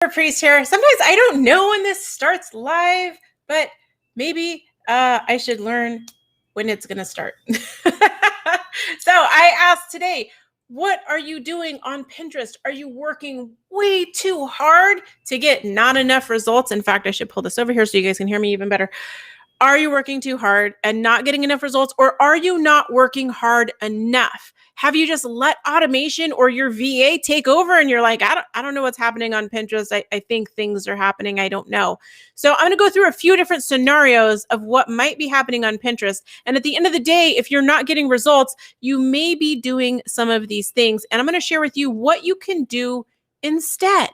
Priest here. Sometimes I don't know when this starts live, but maybe I should learn when it's going to start. So I asked today, what are you doing on Pinterest? Are you working way too hard to get not enough results? In fact, I should pull this over here so you guys can hear me even better. Are you working too hard and not getting enough results, or are you not working hard enough? Have you just let automation or your VA take over and you're like, I don't know what's happening on Pinterest. I think things are happening. I don't know. So I'm going to go through a few different scenarios of what might be happening on Pinterest. And at the end of the day, if you're not getting results, you may be doing some of these things. And I'm going to share with you what you can do instead.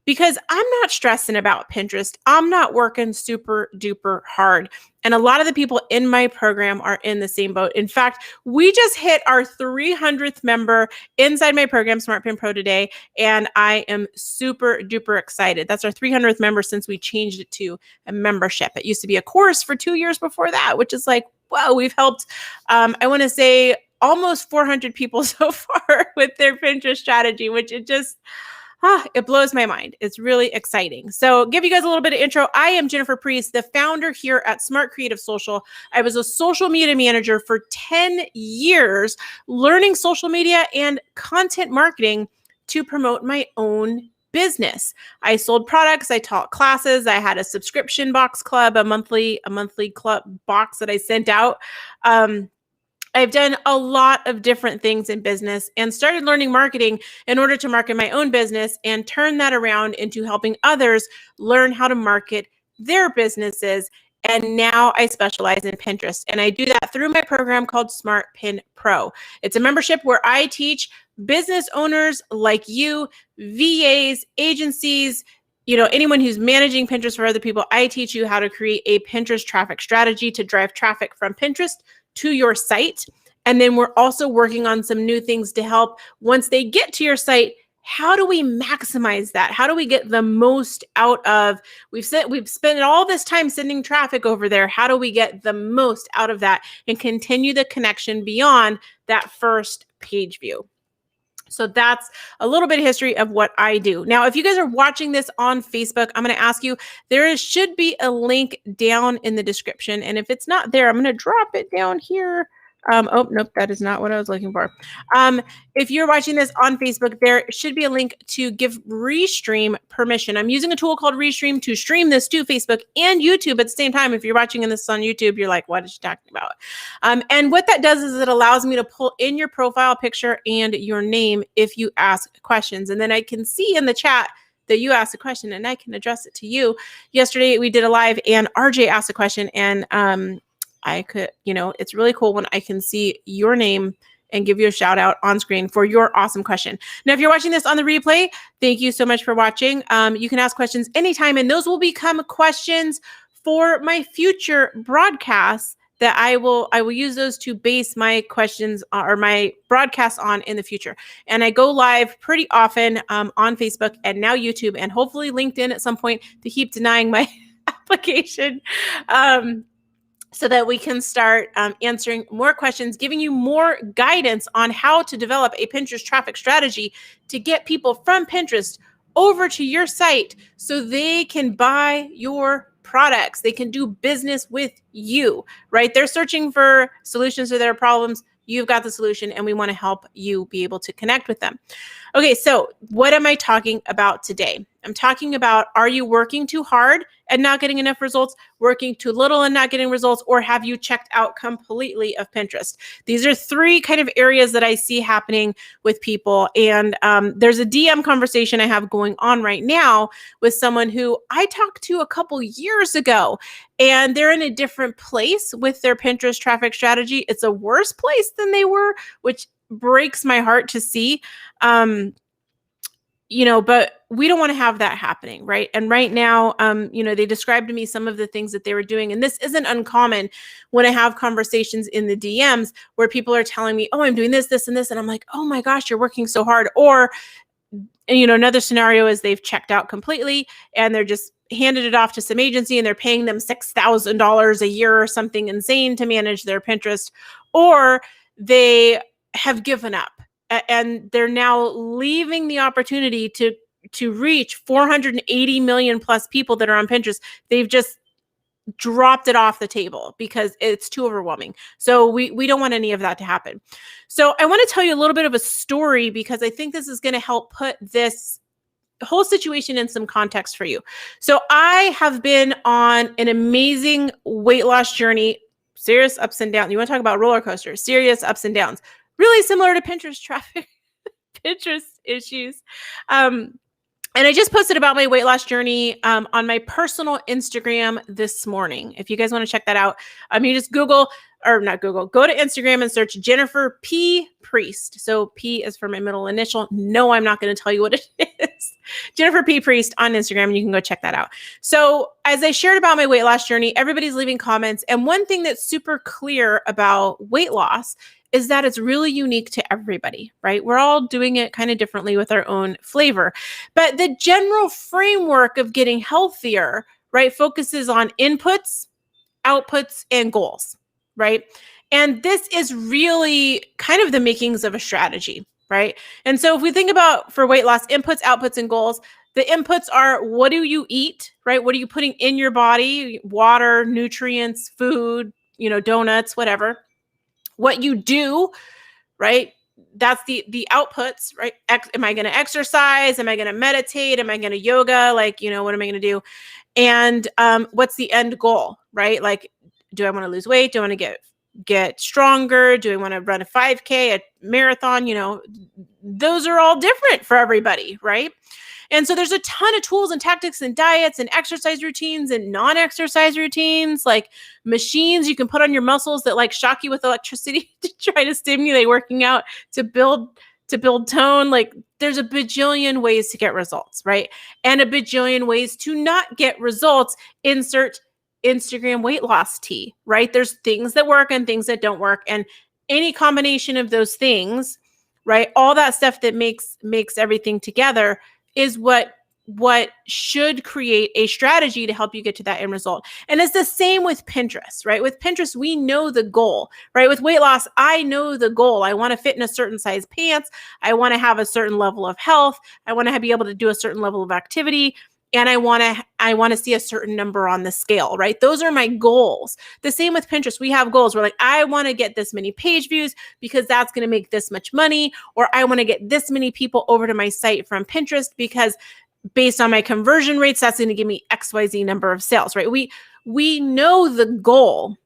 Because I'm not stressing about Pinterest. I'm not working super duper hard. And a lot of the people in my program are in the same boat. In fact, we just hit our 300th member inside my program, SmartPin Pro, today. And I am super duper excited. That's our 300th member since we changed it to a membership. It used to be a course for 2 years before that, which is like, whoa, we've helped, I want to say almost 400 people so far with their Pinterest strategy, which it blows my mind. It's really exciting. So give you guys a little bit of intro. I am Jennifer Priest, the founder here at Smart Creative Social. I was a social media manager for 10 years, learning social media and content marketing to promote my own business. I sold products, I taught classes, I had a subscription box club, a monthly club box that I sent out. I've done a lot of different things in business and started learning marketing in order to market my own business and turn that around into helping others learn how to market their businesses. And now I specialize in Pinterest, and I do that through my program called SmartPin Pro. It's a membership where I teach business owners like you, VAs, agencies, anyone who's managing Pinterest for other people. I teach you how to create a Pinterest traffic strategy to drive traffic from Pinterest to your site. And then we're also working on some new things to help once they get to your site. How do we maximize that? How do we get the most out of, we've spent all this time sending traffic over there. How do we get the most out of that and continue the connection beyond that first page view? So that's a little bit of history of what I do. Now, if you guys are watching this on Facebook, I'm going to ask you, there should be a link down in the description. And if it's not there, I'm going to drop it down here. Oh, nope, that is not what I was looking for. If you're watching this on Facebook, there should be a link to give Restream permission. I'm using a tool called Restream to stream this to Facebook and YouTube at the same time. If you're watching this on YouTube, you're like, what is she talking about? And what that does is it allows me to pull in your profile picture and your name if you ask questions. And then I can see in the chat that you asked a question and I can address it to you. Yesterday, we did a live and RJ asked a question, and I could, it's really cool when I can see your name and give you a shout out on screen for your awesome question. Now, if you're watching this on the replay, thank you so much for watching. You can ask questions anytime, and those will become questions for my future broadcasts that I will use those to base my questions or my broadcasts on in the future. And I go live pretty often on Facebook and now YouTube and hopefully LinkedIn at some point to keep denying my application. So that we can start answering more questions, giving you more guidance on how to develop a Pinterest traffic strategy to get people from Pinterest over to your site so they can buy your products. They can do business with you, right? They're searching for solutions to their problems. You've got the solution, and we want to help you be able to connect with them. Okay, so what am I talking about today? I'm talking about, are you working too hard and not getting enough results, working too little and not getting results, or have you checked out completely of Pinterest? These are three kind of areas that I see happening with people. And there's a DM conversation I have going on right now with someone who I talked to a couple years ago, and they're in a different place with their Pinterest traffic strategy. It's a worse place than they were, which breaks my heart to see. But we don't want to have that happening, right? And right now, they described to me some of the things that they were doing. And this isn't uncommon when I have conversations in the DMs where people are telling me, oh, I'm doing this, this, and this. And I'm like, oh my gosh, you're working so hard. Or, another scenario is they've checked out completely and they're just handed it off to some agency and they're paying them $6,000 a year or something insane to manage their Pinterest, or they have given up and they're now leaving the opportunity to to reach 480 million plus people that are on Pinterest, they've just dropped it off the table because it's too overwhelming. So we don't want any of that to happen. So I want to tell you a little bit of a story because I think this is going to help put this whole situation in some context for you. So I have been on an amazing weight loss journey, serious ups and downs. You want to talk about roller coasters, serious ups and downs, really similar to Pinterest traffic, Pinterest issues. And I just posted about my weight loss journey on my personal Instagram this morning. If you guys want to check that out, you just go to Instagram and search Jennifer P. Priest. So P is for my middle initial. No, I'm not going to tell you what it is. Jennifer P. Priest on Instagram, and you can go check that out. So as I shared about my weight loss journey, everybody's leaving comments. And one thing that's super clear about weight loss is that it's really unique to everybody, right? We're all doing it kind of differently with our own flavor. But the general framework of getting healthier, right, focuses on inputs, outputs, and goals, right? And this is really kind of the makings of a strategy, right? And so if we think about for weight loss, inputs, outputs, and goals, the inputs are what do you eat, right? What are you putting in your body? Water, nutrients, food, donuts, whatever. What you do, right? That's the outputs, right? Am I going to exercise? Am I going to meditate? Am I going to yoga? What am I going to do? And what's the end goal, right? Like, do I want to lose weight? Do I want to get stronger? Do I want to run a 5K, a marathon? Those are all different for everybody, right? And so there's a ton of tools and tactics and diets and exercise routines and non-exercise routines, like machines you can put on your muscles that like shock you with electricity to try to stimulate working out to build tone. Like there's a bajillion ways to get results, right? And a bajillion ways to not get results. Insert Instagram weight loss tea, right? There's things that work and things that don't work. And any combination of those things, right? All that stuff that makes everything together is what should create a strategy to help you get to that end result. And it's the same with Pinterest, right? With Pinterest, we know the goal, right? With weight loss, I know the goal. I want to fit in a certain size pants. I want to have a certain level of health. I want to be able to do a certain level of activity. And I want to see a certain number on the scale, right? Those are my goals. The same with Pinterest. We have goals. We're like, I want to get this many page views because that's going to make this much money. Or I want to get this many people over to my site from Pinterest because based on my conversion rates, that's going to give me XYZ number of sales, right? We know the goal,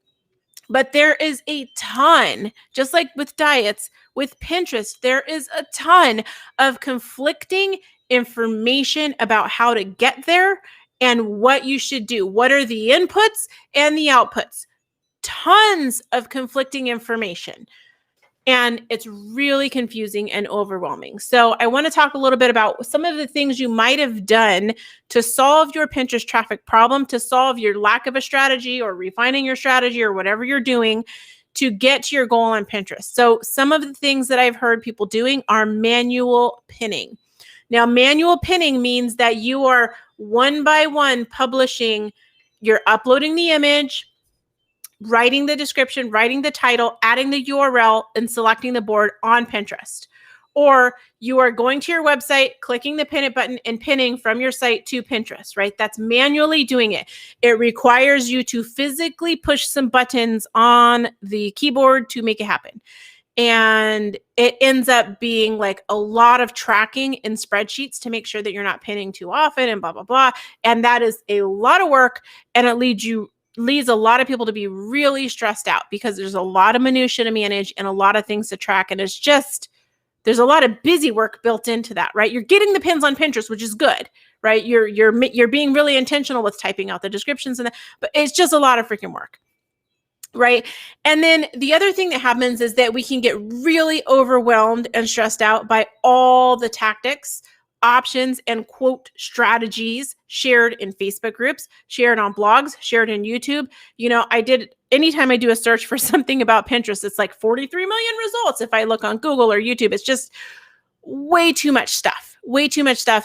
but there is a ton, just like with diets, with Pinterest, there is a ton of conflicting information about how to get there and what you should do. What are the inputs and the outputs? Tons of conflicting information. And it's really confusing and overwhelming. So I want to talk a little bit about some of the things you might have done to solve your Pinterest traffic problem, to solve your lack of a strategy or refining your strategy or whatever you're doing to get to your goal on Pinterest. So some of the things that I've heard people doing are manual pinning. Now, manual pinning means that you are one by one publishing, you're uploading the image, writing the description, writing the title, adding the URL, and selecting the board on Pinterest. Or you are going to your website, clicking the pin it button and pinning from your site to Pinterest, right? That's manually doing it. It requires you to physically push some buttons on the keyboard to make it happen. And it ends up being like a lot of tracking in spreadsheets to make sure that you're not pinning too often and blah, blah, blah. And that is a lot of work. And it leads a lot of people to be really stressed out because there's a lot of minutia to manage and a lot of things to track. And it's just, there's a lot of busy work built into that, right? You're getting the pins on Pinterest, which is good, right? You're being really intentional with typing out the descriptions and that, but it's just a lot of freaking work. Right. And then the other thing that happens is that we can get really overwhelmed and stressed out by all the tactics, options, and quote strategies shared in Facebook groups, shared on blogs, shared in YouTube. Anytime I do a search for something about Pinterest, it's like 43 million results. If I look on Google or YouTube, it's just way too much stuff.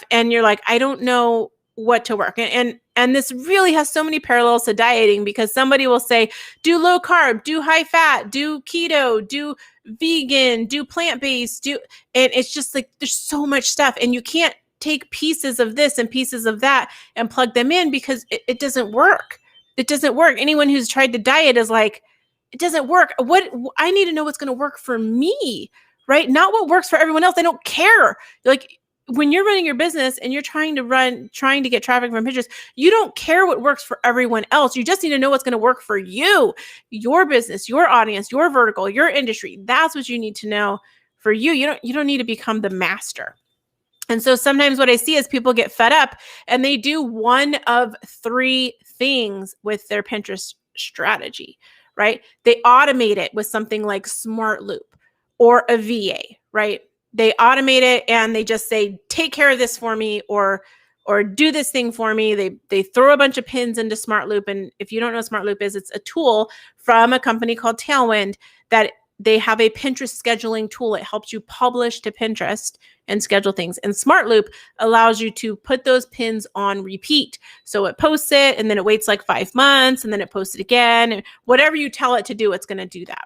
And you're like, I don't know what to work. And this really has so many parallels to dieting because somebody will say, do low carb, do high fat, do keto, do vegan, do plant-based, and it's just like, there's so much stuff and you can't take pieces of this and pieces of that and plug them in because it doesn't work. It doesn't work. Anyone who's tried to diet is like, it doesn't work. I need to know what's going to work for me, right? Not what works for everyone else. I don't care. Like when you're running your business and you're trying to get traffic from Pinterest, you don't care what works for everyone else. You just need to know what's going to work for you, your business, your audience, your vertical, your industry. That's what you need to know for you. You don't need to become the master. And so sometimes what I see is people get fed up and they do one of three things with their Pinterest strategy, right? They automate it with something like Smart Loop or a VA, right? They automate it and they just say, take care of this for me or do this thing for me. They throw a bunch of pins into Smart Loop. And if you don't know what Smart Loop is, it's a tool from a company called Tailwind that they have a Pinterest scheduling tool. It helps you publish to Pinterest and schedule things. And Smart Loop allows you to put those pins on repeat. So it posts it and then it waits like 5 months and then it posts it again. And whatever you tell it to do, it's going to do that.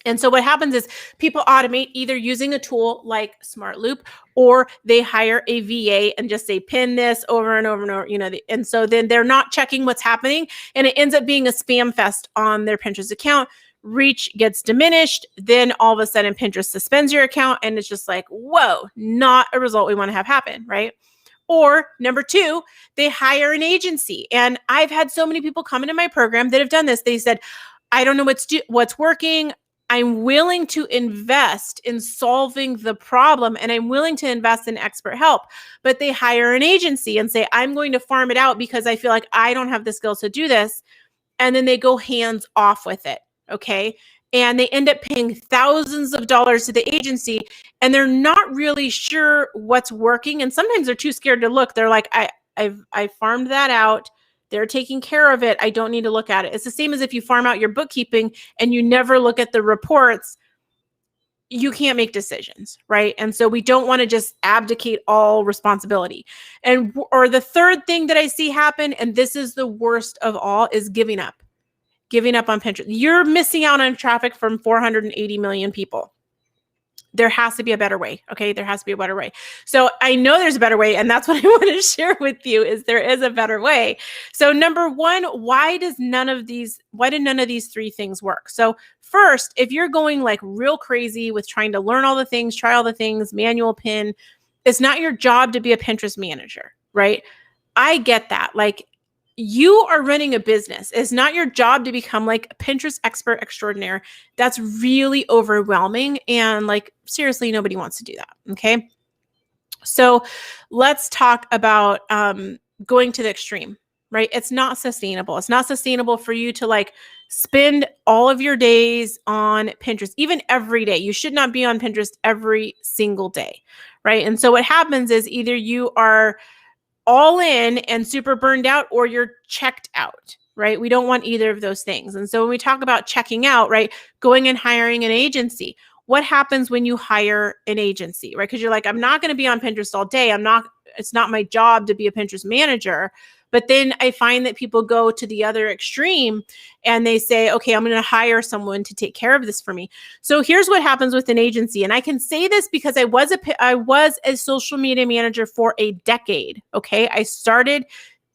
And so what happens is people automate either using a tool like Smart Loop or they hire a VA and just say, pin this over and over and over, and so then they're not checking what's happening and it ends up being a spam fest on their Pinterest account. Reach gets diminished. Then all of a sudden Pinterest suspends your account and it's just like, whoa, not a result we want to have happen, right? Or number two, they hire an agency. And I've had so many people come into my program that have done this. They said, I don't know what's working. I'm willing to invest in solving the problem and I'm willing to invest in expert help, but they hire an agency and say, I'm going to farm it out because I feel like I don't have the skills to do this. And then they go hands off with it. Okay. And they end up paying thousands of dollars to the agency and they're not really sure what's working. And sometimes they're too scared to look. They're like, I farmed that out. They're taking care of it. I don't need to look at it. It's the same as if you farm out your bookkeeping and you never look at the reports, you can't make decisions, right? And so we don't want to just abdicate all responsibility. Or the third thing that I see happen, and this is the worst of all, is giving up on Pinterest. You're missing out on traffic from 480 million people. There has to be a better way. Okay. There has to be a better way. So I know there's a better way. And that's what I want to share with you is there is a better way. So number one, why do none of these three things work? So first, if you're going like real crazy with trying to learn all the things, try all the things, manual pin, it's not your job to be a Pinterest manager, right? I get that. Like, you are running a business. It's not your job to become like a Pinterest expert extraordinaire. That's really overwhelming. And like, seriously, nobody wants to do that. Okay. So let's talk about going to the extreme, right? It's not sustainable. It's not sustainable for you to like spend all of your days on Pinterest, even every day. You should not be on Pinterest every single day, right? And so what happens is either you are all in and super burned out or you're checked out, right? We don't want either of those things. And so when we talk about checking out, right, going and hiring an agency, what happens when you hire an agency, right? Because you're like, I'm not going to be on Pinterest all day. It's not my job to be a Pinterest manager. But then I find that people go to the other extreme and they say, okay, I'm going to hire someone to take care of this for me. So here's what happens with an agency. And I can say this because I was a social media manager for a decade. Okay. I started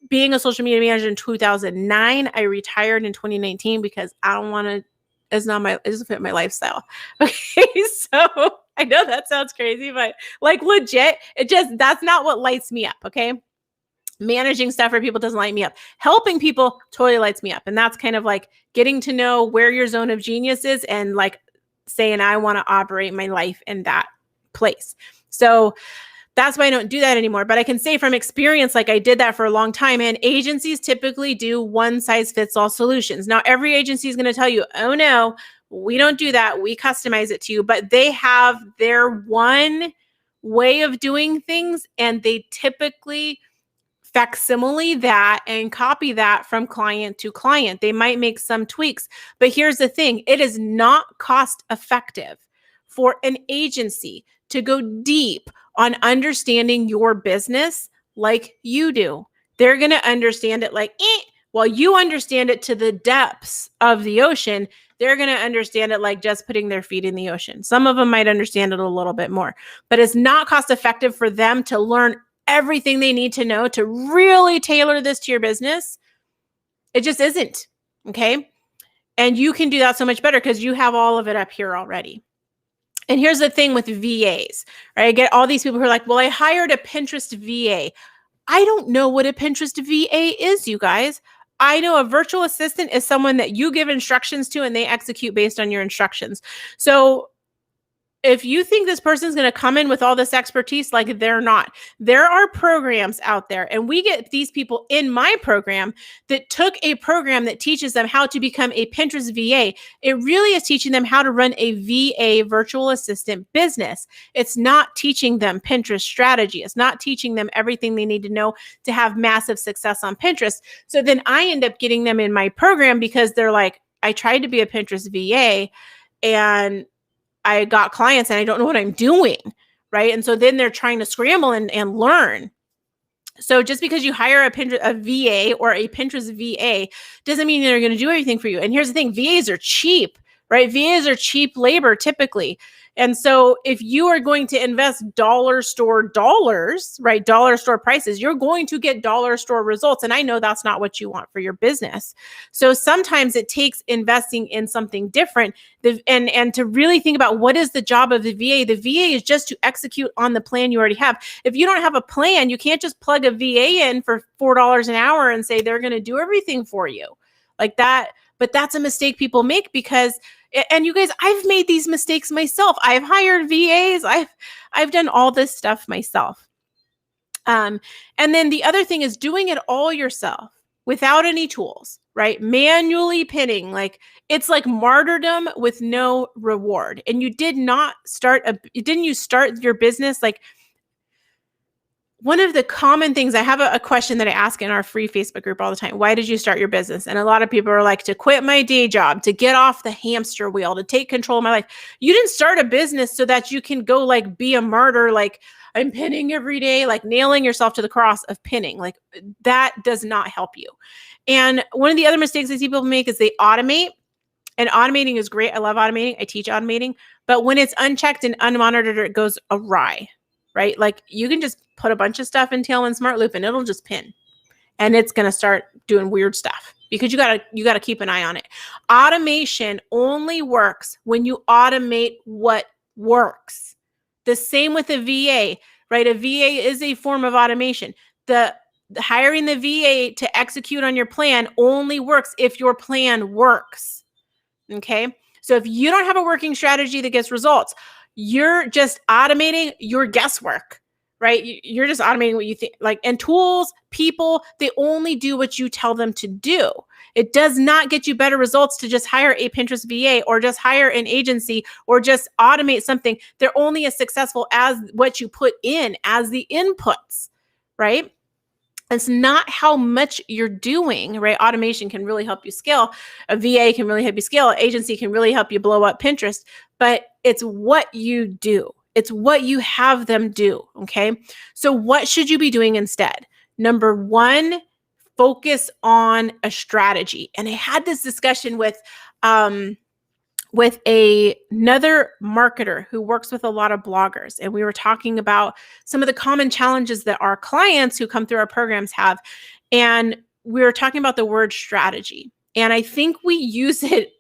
being a social media manager in 2009. I retired in 2019 because I don't want to, it doesn't fit my lifestyle. Okay. So I know that sounds crazy, but like legit, that's not what lights me up. Okay. Managing stuff for people doesn't light me up. Helping people totally lights me up. And that's kind of like getting to know where your zone of genius is and like saying, I want to operate my life in that place. So that's why I don't do that anymore. But I can say from experience, like I did that for a long time. And agencies typically do one size fits all solutions. Now, every agency is going to tell you, oh no, we don't do that. We customize it to you. But they have their one way of doing things. And they typically facsimile that and copy that from client to client. They might make some tweaks, but here's the thing. It is not cost effective for an agency to go deep on understanding your business like you do. They're going to understand it like, While you understand it to the depths of the ocean, they're going to understand it like just putting their feet in the ocean. Some of them might understand it a little bit more, but it's not cost effective for them to learn everything they need to know to really tailor this to your business. It just isn't. Okay. And you can do that so much better because you have all of it up here already. And here's the thing with VAs, right? I get all these people who are like, well, I hired a Pinterest VA. I don't know what a Pinterest VA is, you guys. I know a virtual assistant is someone that you give instructions to and they execute based on your instructions. So if you think this person's going to come in with all this expertise, like they're not. There are programs out there, and we get these people in my program that took a program that teaches them how to become a Pinterest VA. It really is teaching them how to run a VA virtual assistant business. It's not teaching them Pinterest strategy. It's not teaching them everything they need to know to have massive success on Pinterest. So then I end up getting them in my program because they're like, I tried to be a Pinterest VA and I got clients and I don't know what I'm doing, right? And so then they're trying to scramble and learn. So just because you hire a VA or a Pinterest VA doesn't mean they're going to do everything for you. And here's the thing, VAs are cheap, right? VAs are cheap labor typically. And so if you are going to invest dollar store dollars, right? Dollar store prices, you're going to get dollar store results. And I know that's not what you want for your business. So sometimes it takes investing in something different and to really think about what is the job of the VA. The VA is just to execute on the plan you already have. If you don't have a plan, you can't just plug a VA in for $4 an hour and say they're going to do everything for you like that. But that's a mistake people make because, and you guys, I've made these mistakes myself. I've hired VAs. I've done all this stuff myself. And then the other thing is doing it all yourself without any tools, right? Manually pinning, like it's like martyrdom with no reward. And you did not didn't you start your business like one of the common things, I have a question that I ask in our free Facebook group all the time. Why did you start your business? And a lot of people are like, to quit my day job, to get off the hamster wheel, to take control of my life. You didn't start a business so that you can go like be a martyr, like I'm pinning every day, like nailing yourself to the cross of pinning. Like that does not help you. And one of the other mistakes I see people make is they automate. And automating is great. I love automating. I teach automating. But when it's unchecked and unmonitored, it goes awry. Right? Like you can just put a bunch of stuff in Tailwind Smart Loop and it'll just pin and it's going to start doing weird stuff because you got to keep an eye on it. Automation only works when you automate what works. The same with a VA, right? A VA is a form of automation. The hiring the VA to execute on your plan only works if your plan works. Okay? So if you don't have a working strategy that gets results, you're just automating your guesswork, right? You're just automating what you think, like, and tools, people, they only do what you tell them to do. It does not get you better results to just hire a Pinterest VA or just hire an agency or just automate something. They're only as successful as what you put in as the inputs, right? It's not how much you're doing, right? Automation can really help you scale. A VA can really help you scale. An agency can really help you blow up Pinterest, but it's what you do. It's what you have them do, okay? So what should you be doing instead? Number one, focus on a strategy. And I had this discussion with another marketer who works with a lot of bloggers. And we were talking about some of the common challenges that our clients who come through our programs have. And we were talking about the word strategy. And I think we use it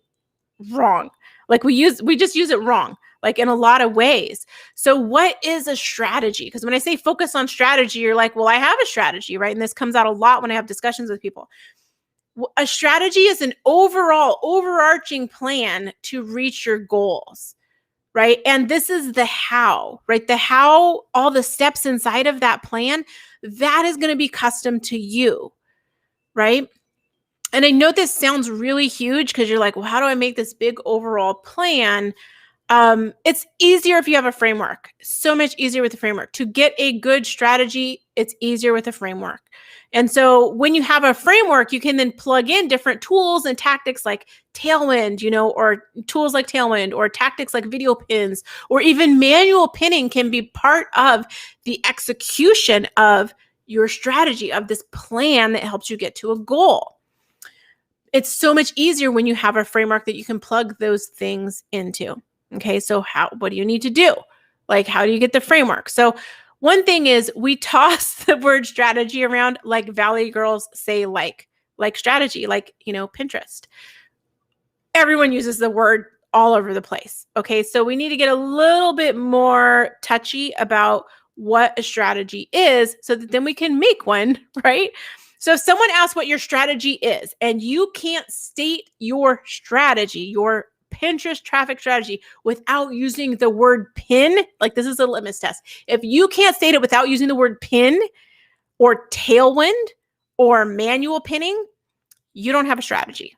wrong. Like we just use it wrong, like in a lot of ways. So what is a strategy? Because when I say focus on strategy, you're like, well, I have a strategy, right? And this comes out a lot when I have discussions with people. A strategy is an overall overarching plan to reach your goals, right? And this is the how, right? The how, all the steps inside of that plan, that is going to be custom to you, right? And I know this sounds really huge because you're like, well, how do I make this big overall plan? It's easier if you have a framework. So much easier with a framework. To get a good strategy, it's easier with a framework. And so when you have a framework, you can then plug in different tools and tactics like Tailwind, or tools like Tailwind or tactics like video pins, or even manual pinning can be part of the execution of your strategy, of this plan that helps you get to a goal. it's so much easier when you have a framework that you can plug those things into. Okay, so what do you need to do? Like, how do you get the framework? So one thing is we toss the word strategy around like Valley girls say like strategy, like, Pinterest. Everyone uses the word all over the place. Okay, so we need to get a little bit more touchy about what a strategy is so that then we can make one, right? So if someone asks what your strategy is and you can't state your strategy, your Pinterest traffic strategy without using the word pin, like this is a litmus test. If you can't state it without using the word pin or tailwind or manual pinning, you don't have a strategy.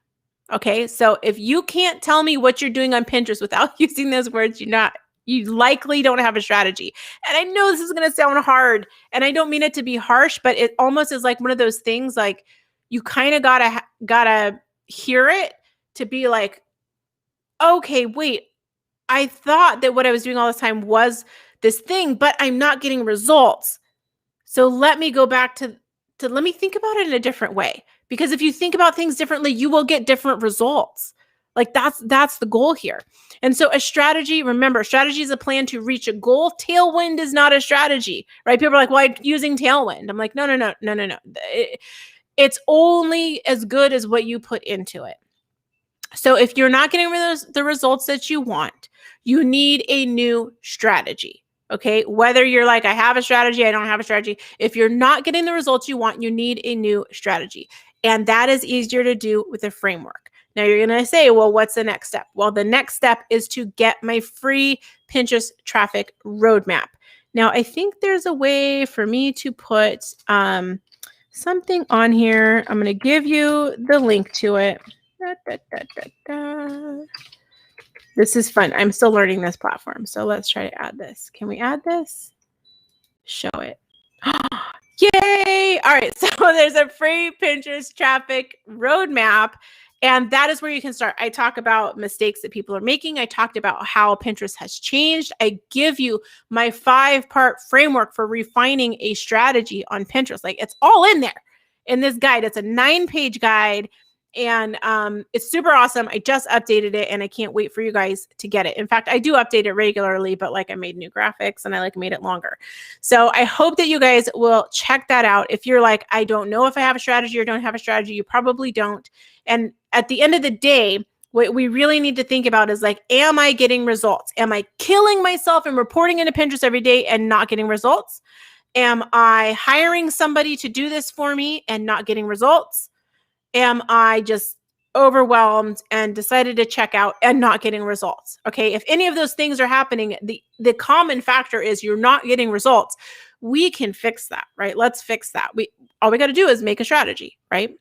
Okay, so if you can't tell me what you're doing on Pinterest without using those words, you likely don't have a strategy. And I know this is going to sound hard, and I don't mean it to be harsh, but it almost is like one of those things like you kind of gotta hear it to be like, okay, wait, I thought that what I was doing all this time was this thing, but I'm not getting results. So let me go back to let me think about it in a different way. Because if you think about things differently, you will get different results. Like that's the goal here. And so a strategy, remember, strategy is a plan to reach a goal. Tailwind is not a strategy, right? People are like, well, I'm using tailwind. I'm like, no. It's only as good as what you put into it. So if you're not getting the results that you want, you need a new strategy. Okay, whether you're like, I have a strategy, I don't have a strategy. If you're not getting the results you want, you need a new strategy. And that is easier to do with a framework. Now you're going to say, well, what's the next step? Well, the next step is to get my free Pinterest traffic roadmap. Now, I think there's a way for me to put something on here. I'm going to give you the link to it. This is fun. I'm still learning this platform. So let's try to add this. Can we add this? Show it. Yay! All right. So there's a free Pinterest traffic roadmap. And that is where you can start. I talk about mistakes that people are making. I talked about how Pinterest has changed. I give you my 5-part framework for refining a strategy on Pinterest. Like, it's all in there in this guide. It's a 9-page guide. And it's super awesome. I just updated it and I can't wait for you guys to get it. In fact, I do update it regularly, but like I made new graphics and I made it longer. So I hope that you guys will check that out. If you're like, I don't know if I have a strategy or don't have a strategy, you probably don't. And at the end of the day, what we really need to think about is like, am I getting results? Am I killing myself and reporting into Pinterest every day and not getting results? Am I hiring somebody to do this for me and not getting results? Am I just overwhelmed and decided to check out and not getting results? Okay, if any of those things are happening, the common factor is you're not getting results. We can fix that, right? Let's fix that. All we got to do is make a strategy, right?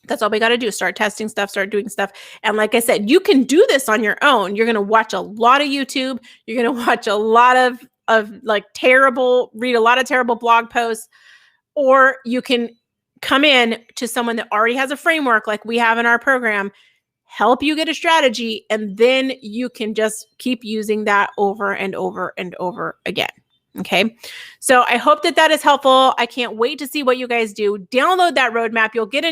That's all we got to do. Start testing stuff, start doing stuff. And like I said, you can do this on your own. You're going to watch a lot of YouTube. You're going to watch a lot of read a lot of terrible blog posts, or you can come in to someone that already has a framework like we have in our program, help you get a strategy, and then you can just keep using that over and over and over again. Okay. So I hope that is helpful. I can't wait to see what you guys do. Download that roadmap. You'll get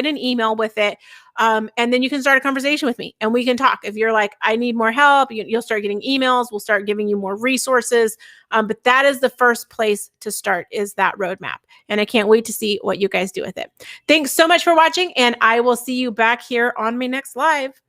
an email with it. And then you can start a conversation with me and we can talk. If you're like, I need more help, you'll start getting emails. We'll start giving you more resources. But that is the first place to start, is that roadmap. And I can't wait to see what you guys do with it. Thanks so much for watching, and I will see you back here on my next live.